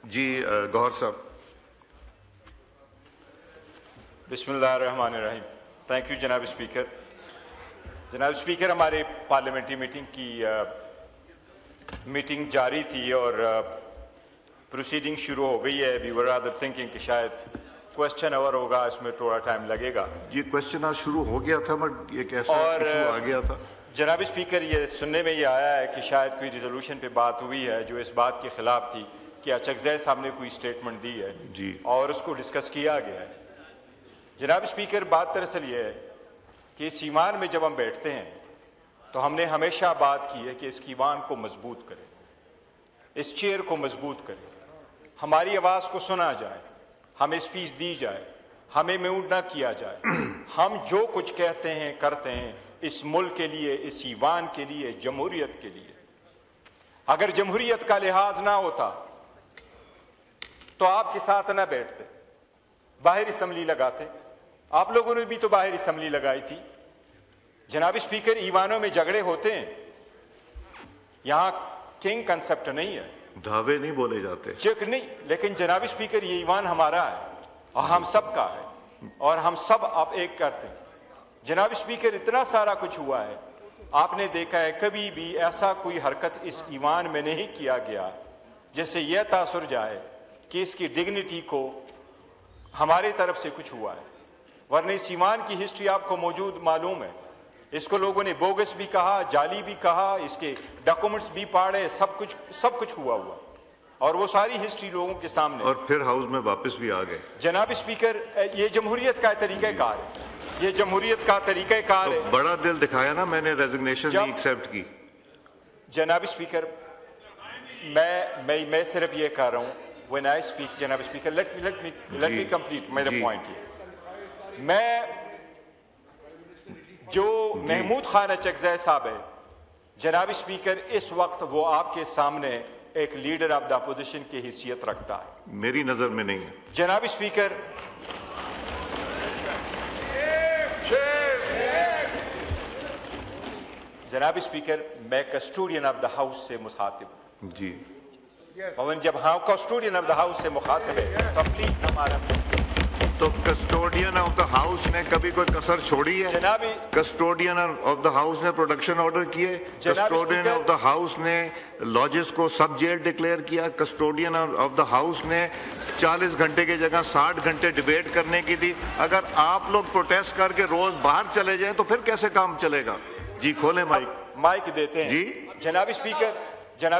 जी गौहर साहब। बिस्मिल्लाहिर्रहमानिर्रहीम। Thank you जनाब स्पीकर। जनाब स्पीकर, हमारे पार्लियामेंट्री मीटिंग जारी थी और प्रोसीडिंग शुरू हो गई है। वी वर रादर थिंकिंग कि शायद क्वेश्चन आवर होगा, इसमें थोड़ा टाइम लगेगा। ये क्वेश्चन आज शुरू हो गया था, मगर ये कैसा इशू आ गया था? जनाब स्पीकर, ये सुनने में ये आया है कि शायद कोई रिजोल्यूशन पे बात हुई है जो इस बात के खिलाफ थी कि अचकज़ई साहब ने कोई स्टेटमेंट दी है जी, और उसको डिस्कस किया गया है। जनाब स्पीकर, बात दरअसल ये है कि इस ईमान में जब हम बैठते हैं तो हमने हमेशा बात की है कि इस ईमान को मजबूत करें, इस चेयर को मजबूत करें, हमारी आवाज़ को सुना जाए, हमें स्पीच दी जाए, हमें म्यूट ना किया जाए। हम जो कुछ कहते हैं करते हैं इस मुल्क के लिए, इस ईवान के लिए, जमहूरियत के लिए। अगर जमहूरियत का लिहाज ना होता तो आपके साथ ना बैठते, बाहर असम्बली लगाते। आप लोगों ने भी तो बाहर असम्बली लगाई थी। जनाब स्पीकर, ईवानों में झगड़े होते हैं, यहां किंग कंसेप्ट नहीं है, धावे नहीं बोले जाते, चेक नहीं। लेकिन जनाब स्पीकर, ये ईवान हमारा है और हम सब का है और हम सब अब एक करते हैं। जनाब स्पीकर, इतना सारा कुछ हुआ है, आपने देखा है कभी भी ऐसा कोई हरकत इस ईवान में नहीं किया गया जिससे यह तासुर जाए कि इसकी डिग्निटी को हमारे तरफ से कुछ हुआ है। वरना इस ईमान की हिस्ट्री आपको मौजूद मालूम है। इसको लोगों ने बोगस भी कहा, जाली भी कहा, इसके डॉक्यूमेंट्स भी पाड़े, सब कुछ हुआ और वो सारी हिस्ट्री लोगों के सामने, और फिर हाउस में वापस भी आ गए। जनाब स्पीकर, ये जमहूरियत का तरीक़ाकार है, ये जमहूरियत का तरीक़ाकार है। बड़ा दिल दिखाया ना मैंने, रेजिग्नेशन नहीं एक्सेप्ट की। जनाब स्पीकर, मैं सिर्फ ये कह रहा हूँ, व्हेन आई स्पीक, जनाब speaker, let me complete my point here. मैं जो महमूद खान अचकज़ई साहब है, जनाब स्पीकर, इस वक्त वो आपके सामने एक लीडर ऑफ द अपोजिशन की हैसियत रखता है। मेरी नजर में नहीं है जनाब स्पीकर। जनाब स्पीकर, मैं कस्टोडियन ऑफ द हाउस से मुखातिब जी। पवन, जब हाँ कस्टोडियन ऑफ द हाउस से मुखातिब है तो प्लीज हमारा, तो कस्टोडियन ऑफ द हाउस ने कभी कोई कसर छोड़ी है? जनाब, कस्टोडियन ऑफ द हाउस ने प्रोडक्शन ऑर्डर किए, कस्टोडियन ऑफ द हाउस ने लॉजेस को सब जेल डिक्लेयर किया, कस्टोडियन ऑफ द हाउस ने 40 घंटे की जगह 60 घंटे डिबेट करने की दी। अगर आप लोग प्रोटेस्ट करके रोज बाहर चले जाएं तो फिर कैसे काम चलेगा? जी खोलें माइक देते हैं। जी जनाब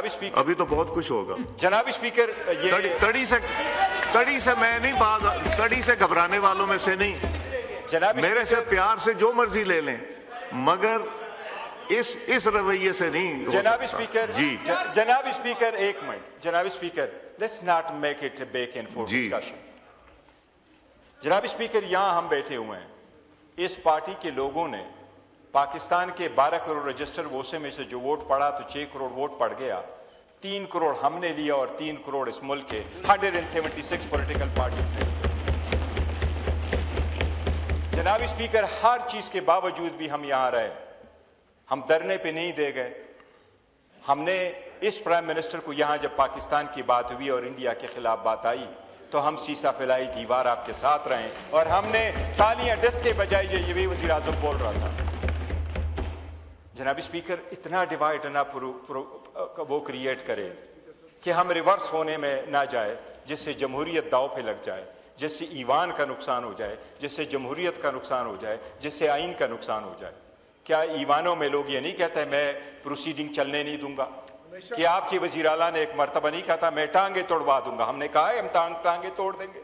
स्पीकर, अभी तो बहुत कुछ होगा। जनाब स्पीकर, ये तड़ी से मैं नहीं, तड़ी से घबराने वालों में से नहीं। जनाब मेरे से प्यार से जो मर्जी ले लें, मगर इस रवैये से नहीं। जनाब स्पीकर जी, जनाब स्पीकर, एक मिनट। जनाब speaker, let's not make it back and fourth discussion. जनाब स्पीकर, यहां हम बैठे हुए हैं, इस पार्टी के लोगों ने पाकिस्तान के 12 करोड़ रजिस्टर वोसे में से जो वोट पड़ा तो 6 करोड़ वोट पड़ गया। 3 करोड़ हमने लिया और 3 करोड़ इस मुल्क के 176 पॉलिटिकल पार्टी ने। जनाब स्पीकर, हर चीज के बावजूद भी हम यहां रहे, हम धरने पे नहीं दे गए। हमने इस प्राइम मिनिस्टर को यहां जब पाकिस्तान की बात हुई और इंडिया के खिलाफ बात आई तो हम सीसा फैलाई दीवार आपके साथ रहे और हमने तालियां डस के बजाय ये भी वज़ीर आज़म बोल रहा था। जनाब स्पीकर, इतना डिवाइड ना वो क्रिएट करे कि हम रिवर्स होने में ना जाए, जिससे जमहूरियत दाव पे लग जाए, जिससे ईवान का नुकसान हो जाए, जिससे जमहूरियत का नुकसान हो जाए, जिससे आइन का नुकसान हो जाए। क्या ईवानों में लोग ये नहीं कहते मैं प्रोसीडिंग चलने नहीं दूंगा? कि आपके वज़ीर आला ने एक मर्तबा नहीं कहा था मैं टांगे तोड़वा दूंगा? हमने कहा है हम टांगे तोड़ देंगे।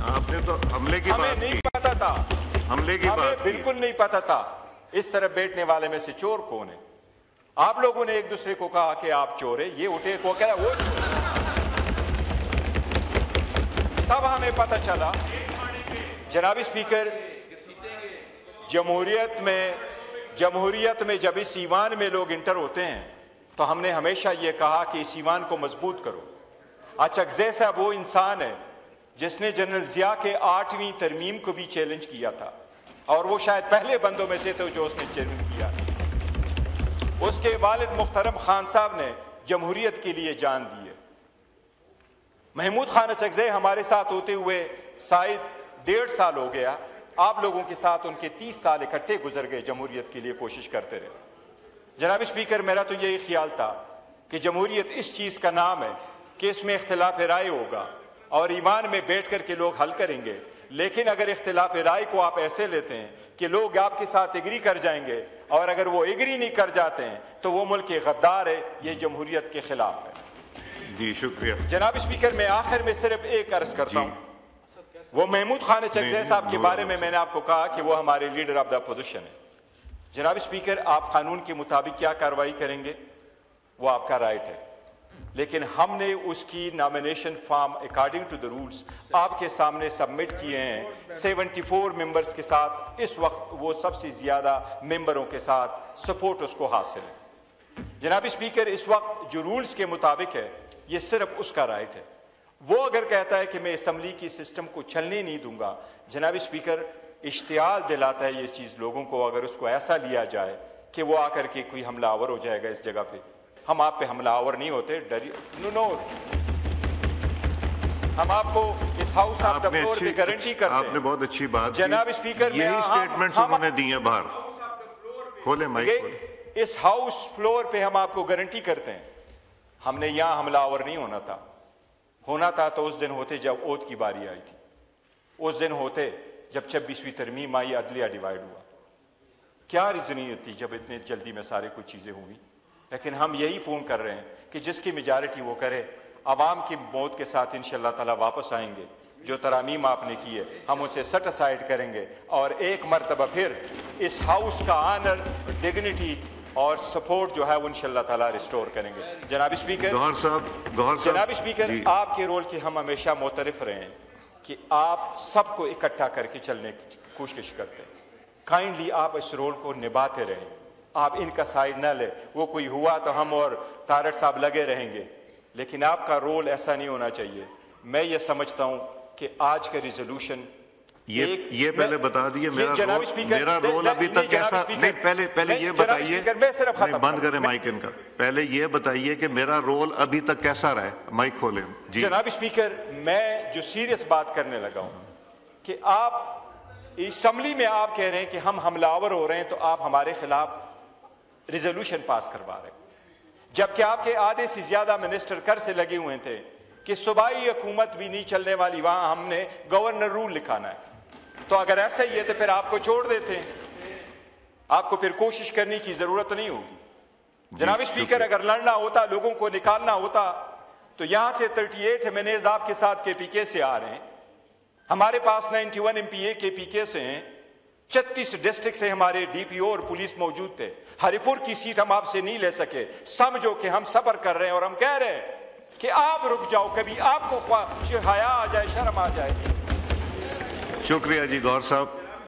आपने तो हमले की बात नहीं पता था, हमले की बात बिल्कुल नहीं पता था इस तरह बैठने वाले में से चोर कौन है। आप लोगों ने एक दूसरे को कहा कि आप चोर है, ये उठे को कह वो चोर। तब हमें पता चला। जनाब स्पीकर, जमहूरियत में जब इस ईवान में लोग इंटर होते हैं तो हमने हमेशा ये कहा कि इस ईवान को मजबूत करो। अचकज़ई साहब वो इंसान है जिसने जनरल ज़िया के 8वीं तरमीम को भी चैलेंज किया था और वो शायद पहले बंदों में से थे जो उसने चैलेंज किया। उसके वालिद मुख्तरम खान साहब ने जमहूरियत के लिए जान दी है। महमूद खान अचकज़ई हमारे साथ होते हुए शायद 1.5 साल हो गया, आप लोगों के साथ उनके 30 साल इकट्ठे गुजर गए, जमहूरियत के लिए कोशिश करते रहे। जनाब स्पीकर, मेरा तो यही ख्याल था कि जमहूरियत इस चीज़ का नाम है कि इसमें इख्तिलाफ राय होगा और ईमान में बैठ कर के लोग हल करेंगे। लेकिन अगर इख्तिलाफ राय को आप ऐसे लेते हैं कि लोग आपके साथ एग्री कर जाएंगे और अगर वो एग्री नहीं कर जाते हैं तो वो मुल्क गद्दार है, ये जमहूरियत के खिलाफ है। जी शुक्रिया जनाब स्पीकर, मैं आखिर में सिर्फ एक अर्ज करता हूँ, वो महमूद खान अचकज़ई साहब के बारे में मैंने आपको कहा कि वो हमारे लीडर ऑफ द अपोजिशन है। जनाब स्पीकर, आप कानून के मुताबिक क्या कार्रवाई करेंगे वो आपका राइट है, लेकिन हमने उसकी nomination form according to the rules आपके सामने सबमिट किए हैं 74 मेंबर्स के साथ। इस वक्त वो सबसे ज्यादा मेंबरों के साथ सपोर्ट उसको हासिल है। जनाब स्पीकर, इस वक्त जो रूल्स के मुताबिक है ये सिर्फ उसका राइट है। वो अगर कहता है कि मैं असम्बली की सिस्टम को चलने नहीं दूंगा, जनाब स्पीकर इश्तियाल दिलाता है ये चीज़ लोगों को, अगर उसको ऐसा लिया जाए कि वो आकर के कोई हमलावर हो जाएगा इस जगह पे। हम आप पे हमलावर नहीं होते, डरिए नो, हम आपको इस हाउस ऑफ द फ्लोर पे गारंटी करते हैं। आपने बहुत अच्छी बात जनाब स्पीकर, यही स्टेटमेंट्स उन्होंने दी है बाहर। खोले माइक खोले। इस हाउस फ्लोर पे हम आपको गारंटी करते हैं हमने यहां हमलावर नहीं होना था तो उस दिन होते जब ओथ की बारी आई थी, उस दिन होते जब 26वीं तरमीम आई, अदलिया डिवाइड हुआ। क्या रीजनियत थी जब इतने जल्दी में सारे कुछ चीजें हुई। लेकिन हम यही पूर्ण कर रहे हैं कि जिसकी मेजॉरिटी वो करे, आवाम की मौत के साथ इंशाअल्लाह ताला वापस आएंगे। जो तरामीम आपने की है हम उसे सेट असाइड करेंगे और एक मरतबा फिर इस हाउस का आनर, डिग्निटी और सपोर्ट जो है वो इंशाअल्लाह ताला रिस्टोर करेंगे। जनाब स्पीकर, जनाब स्पीकर, आपके रोल की हम हमेशा मोतरफ रहे हैं कि आप सबको इकट्ठा करके चलने की कोशिश करते हैं। काइंडली आप इस रोल को निभाते रहें, आप इनका साइड न ले। वो कोई हुआ तो हम और तारड़ साहब लगे रहेंगे, लेकिन आपका रोल ऐसा नहीं होना चाहिए। मैं ये समझता हूं कि आज का रिजोल्यूशन ये पहले बता दिए मेरा रोल अभी तक कैसा नहीं। पहले ये बताइए, बंद करें माइक इनका। पहले ये बताइए कि मेरा रोल अभी तक कैसा रहा है। माइक खोले जी। जनाब स्पीकर, मैं जो सीरियस बात करने लगा हूं कि आप असेंबली में आप कह रहे हैं कि हम हमलावर हो रहे हैं, तो आप हमारे खिलाफ रिजोल्यूशन पास करवा रहे हैं, जबकि आपके आधे से ज्यादा मिनिस्टर कर से लगे हुए थे कि सूबाई हुकूमत भी नहीं चलने वाली, वहां हमने गवर्नर रूल लिखाना है। तो अगर ऐसा ही है तो फिर आपको छोड़ देते हैं, आपको फिर कोशिश करने की जरूरत नहीं होगी। जनाब स्पीकर, अगर लड़ना होता, लोगों को निकालना होता, तो यहां से 38 एमएनएज आपके साथ केपीके से आ रहे हैं, हमारे पास 91 एमपीए केपीके से हैं, 36 डिस्ट्रिक्ट से हमारे डीपीओ और पुलिस मौजूद थे। हरिपुर की सीट हम आपसे नहीं ले सके। समझो कि हम सब्र कर रहे हैं और हम कह रहे हैं कि आप रुक जाओ, कभी आपको हया आ जाए, शर्म आ जाए। शुक्रिया जी गौर साहब।